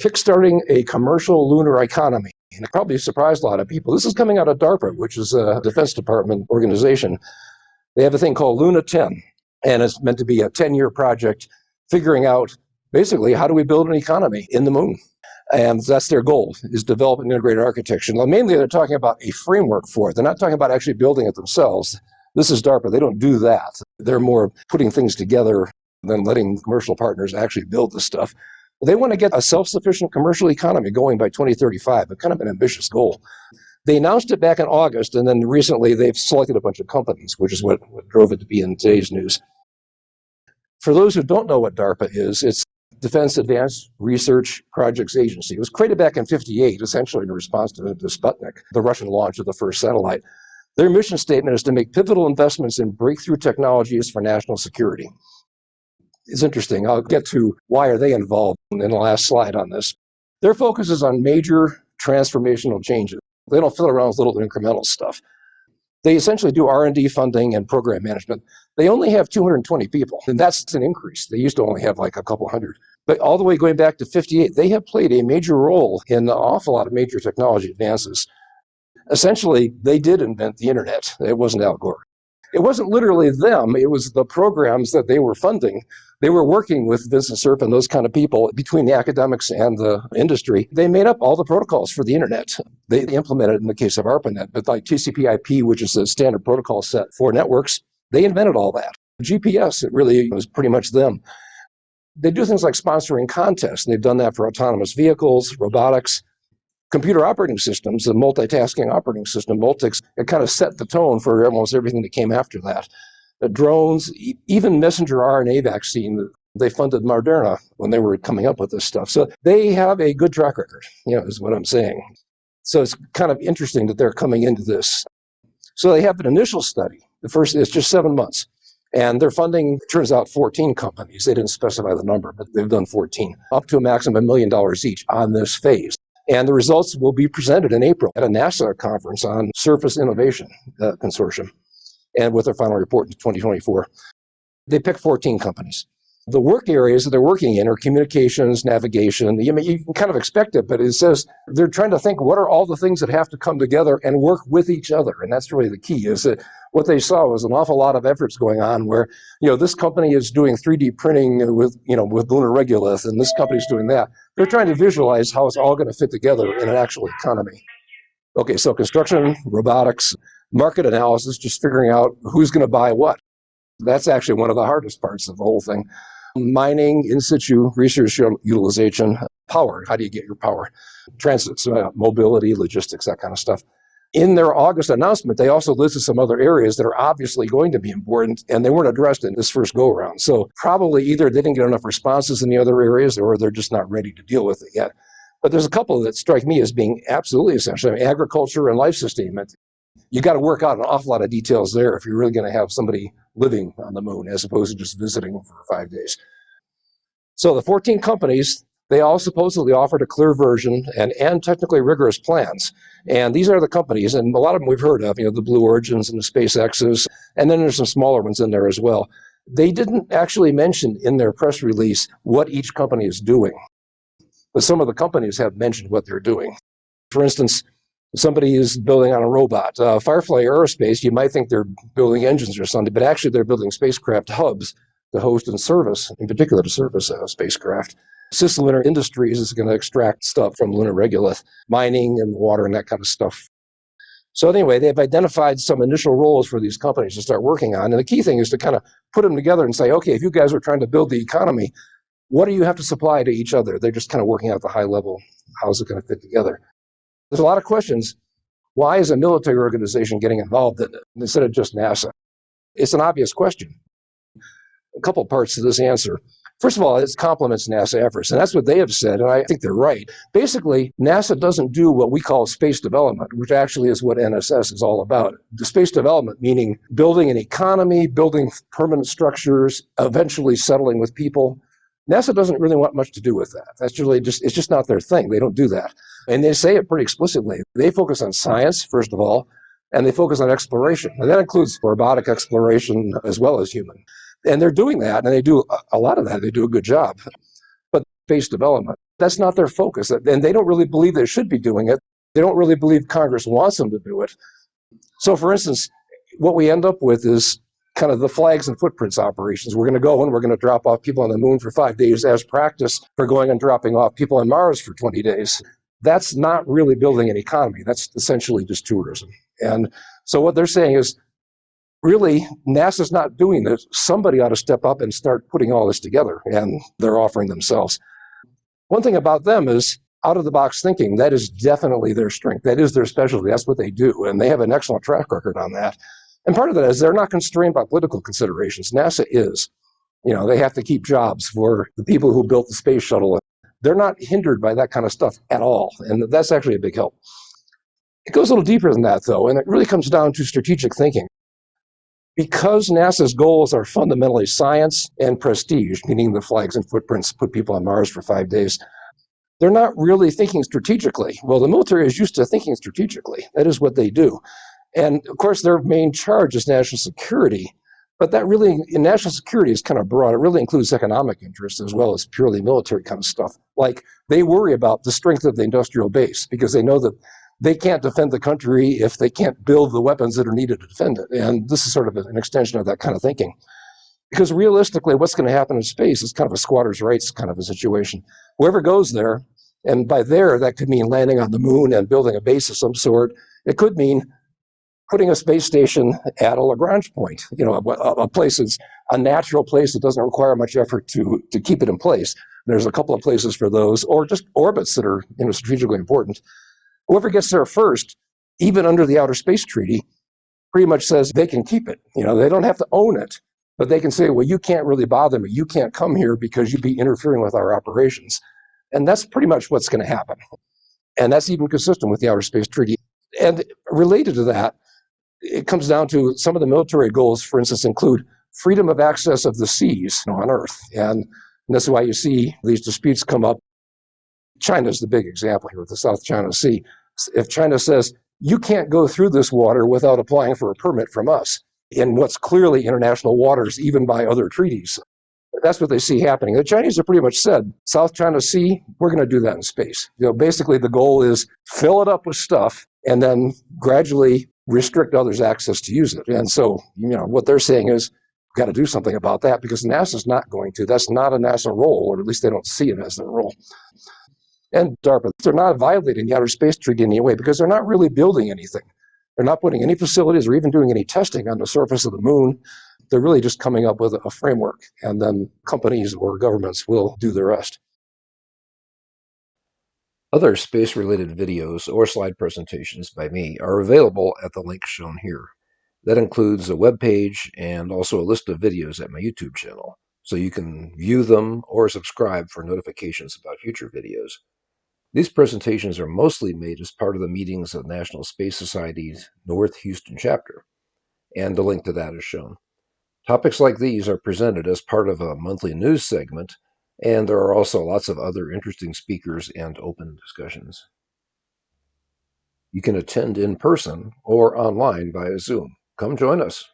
kickstarting a commercial lunar economy. And it probably surprised a lot of people. This is coming out of DARPA, which is a Defense Department organization. They have a thing called LunA-10, and it's meant to be a 10-year project figuring out, basically, how do we build an economy in the moon? And that's their goal, is develop an integrated architecture. Now, mainly, they're talking about a framework for it. They're not talking about actually building it themselves. This is DARPA. They don't do that. They're more putting things together than letting commercial partners actually build this stuff. They want to get a self-sufficient commercial economy going by 2035, but kind of an ambitious goal. They announced it back in August, and then recently they've selected a bunch of companies, which is what drove it to be in today's news. For those who don't know what DARPA is, it's Defense Advanced Research Projects Agency. It was created back in '58, essentially in response to Sputnik, the Russian launch of the first satellite. Their mission statement is to make pivotal investments in breakthrough technologies for national security. It's interesting. I'll get to why are they involved in the last slide on this. Their focus is on major transformational changes. They don't fiddle around with little incremental stuff. They essentially do R&D funding and program management. They only have 220 people, and that's an increase. They used to only have like a couple hundred. But all the way going back to '58, they have played a major role in an awful lot of major technology advances. Essentially, they did invent the internet. It wasn't Al Gore. It wasn't literally them. It was the programs that they were funding. They were working with Vincent Cerf and those kind of people between the academics and the industry. They made up all the protocols for the internet. They implemented in the case of ARPANET, but like TCP/IP, which is a standard protocol set for networks, they invented all that. GPS, it really was pretty much them. They do things like sponsoring contests. And they've done that for autonomous vehicles, robotics, computer operating systems, the multitasking operating system, Multics, it kind of set the tone for almost everything that came after that. The drones, even messenger RNA vaccine, they funded Moderna when they were coming up with this stuff. So they have a good track record, is what I'm saying. So it's kind of interesting that they're coming into this. So they have an initial study. The first is just 7 months. And their funding turns out 14 companies. They didn't specify the number, but they've done 14, up to a maximum of $1 million each on this phase. And the results will be presented in April at a NASA conference on Surface Innovation Consortium, and with their final report in 2024. They picked 14 companies. The work areas that they're working in are communications, navigation. You can kind of expect it, but it says they're trying to think, what are all the things that have to come together and work with each other? And that's really the key, is that what they saw was an awful lot of efforts going on where, this company is doing 3D printing with lunar regolith, and this company's doing that. They're trying to visualize how it's all going to fit together in an actual economy. Okay, so construction, robotics, market analysis, just figuring out who's going to buy what. That's actually one of the hardest parts of the whole thing. Mining, in situ, resource utilization, power. How do you get your power? Transit, mobility, logistics, that kind of stuff. In their August announcement, they also listed some other areas that are obviously going to be important, and they weren't addressed in this first go-around. So probably either they didn't get enough responses in the other areas, or they're just not ready to deal with it yet. But there's a couple that strike me as being absolutely essential. Agriculture and life sustainment. You got to work out an awful lot of details there if you're really going to have somebody living on the moon as opposed to just visiting for 5 days. So the 14 companies, they all supposedly offered a clear version and technically rigorous plans. And these are the companies, and a lot of them we've heard of, the Blue Origins and the SpaceXs, and then there's some smaller ones in there as well. They didn't actually mention in their press release what each company is doing, but some of the companies have mentioned what they're doing. For instance, somebody is building on a robot. Firefly Aerospace, you might think they're building engines or something, but actually they're building spacecraft hubs to host and service, in particular to service spacecraft. Lunar Industries is going to extract stuff from lunar regolith, mining and water and that kind of stuff. So anyway, they've identified some initial roles for these companies to start working on. And the key thing is to kind of put them together and say, okay, if you guys are trying to build the economy, what do you have to supply to each other? They're just kind of working out the high level. How's it going to fit together? There's a lot of questions. Why is a military organization getting involved in it instead of just NASA? It's an obvious question. A couple parts to this answer. First of all, it complements NASA efforts, and that's what they have said, and I think they're right. Basically, NASA doesn't do what we call space development, which actually is what NSS is all about. The space development meaning building an economy, building permanent structures, eventually settling with people. NASA doesn't really want much to do with that. That's really it's just not their thing. They don't do that. And they say it pretty explicitly. They focus on science, first of all, and they focus on exploration. And that includes robotic exploration as well as human. And they're doing that, and they do a lot of that. They do a good job. But space development. That's not their focus, and they don't really believe they should be doing it. They don't really believe Congress wants them to do it. So, for instance, what we end up with is kind of the flags and footprints operations. We're going to go and we're going to drop off people on the moon for 5 days as practice for going and dropping off people on Mars for 20 days. That's not really building an economy. That's essentially just tourism. And so what they're saying is, really, NASA's not doing this. Somebody ought to step up and start putting all this together, and they're offering themselves. One thing about them is out-of-the-box thinking. That is definitely their strength. That is their specialty. That's what they do, and they have an excellent track record on that. And part of that is they're not constrained by political considerations. NASA is. They have to keep jobs for the people who built the space shuttle. They're not hindered by that kind of stuff at all, and that's actually a big help. It goes a little deeper than that, though, and it really comes down to strategic thinking. Because NASA's goals are fundamentally science and prestige, meaning the flags and footprints put people on Mars for 5 days, they're not really thinking strategically. Well, the military is used to thinking strategically. That is what they do. And of course, their main charge is national security. But that really, in national security, is kind of broad. It really includes economic interests as well as purely military kind of stuff. Like, they worry about the strength of the industrial base because they know that they can't defend the country if they can't build the weapons that are needed to defend it. And this is sort of an extension of that kind of thinking. Because realistically, what's going to happen in space is kind of a squatter's rights kind of a situation. Whoever goes there, and by there, that could mean landing on the moon and building a base of some sort. It could mean putting a space station at a Lagrange point, a place that's a natural place that doesn't require much effort to keep it in place. There's a couple of places for those, or just orbits that are strategically important. Whoever gets there first, even under the Outer Space Treaty, pretty much says they can keep it. They don't have to own it, but they can say, well, you can't really bother me. You can't come here because you'd be interfering with our operations. And that's pretty much what's going to happen. And that's even consistent with the Outer Space Treaty. And related to that, it comes down to some of the military goals, for instance, include freedom of access of the seas on Earth. And that's why you see these disputes come up. China's the big example here with the South China Sea. If China says, you can't go through this water without applying for a permit from us in what's clearly international waters, even by other treaties, that's what they see happening. The Chinese have pretty much said, South China Sea, we're going to do that in space. Basically the goal is fill it up with stuff and then gradually restrict others' access to use it. And so, what they're saying is, we've got to do something about that because NASA's not going to. That's not a NASA role, or at least they don't see it as their role. And DARPA, they're not violating the Outer Space Treaty in any way because they're not really building anything. They're not putting any facilities or even doing any testing on the surface of the moon. They're really just coming up with a framework, and then companies or governments will do the rest. Other space-related videos or slide presentations by me are available at the link shown here. That includes a web page and also a list of videos at my YouTube channel, so you can view them or subscribe for notifications about future videos. These presentations are mostly made as part of the meetings of the National Space Society's North Houston chapter, and the link to that is shown. Topics like these are presented as part of a monthly news segment, and there are also lots of other interesting speakers and open discussions. You can attend in person or online via Zoom. Come join us.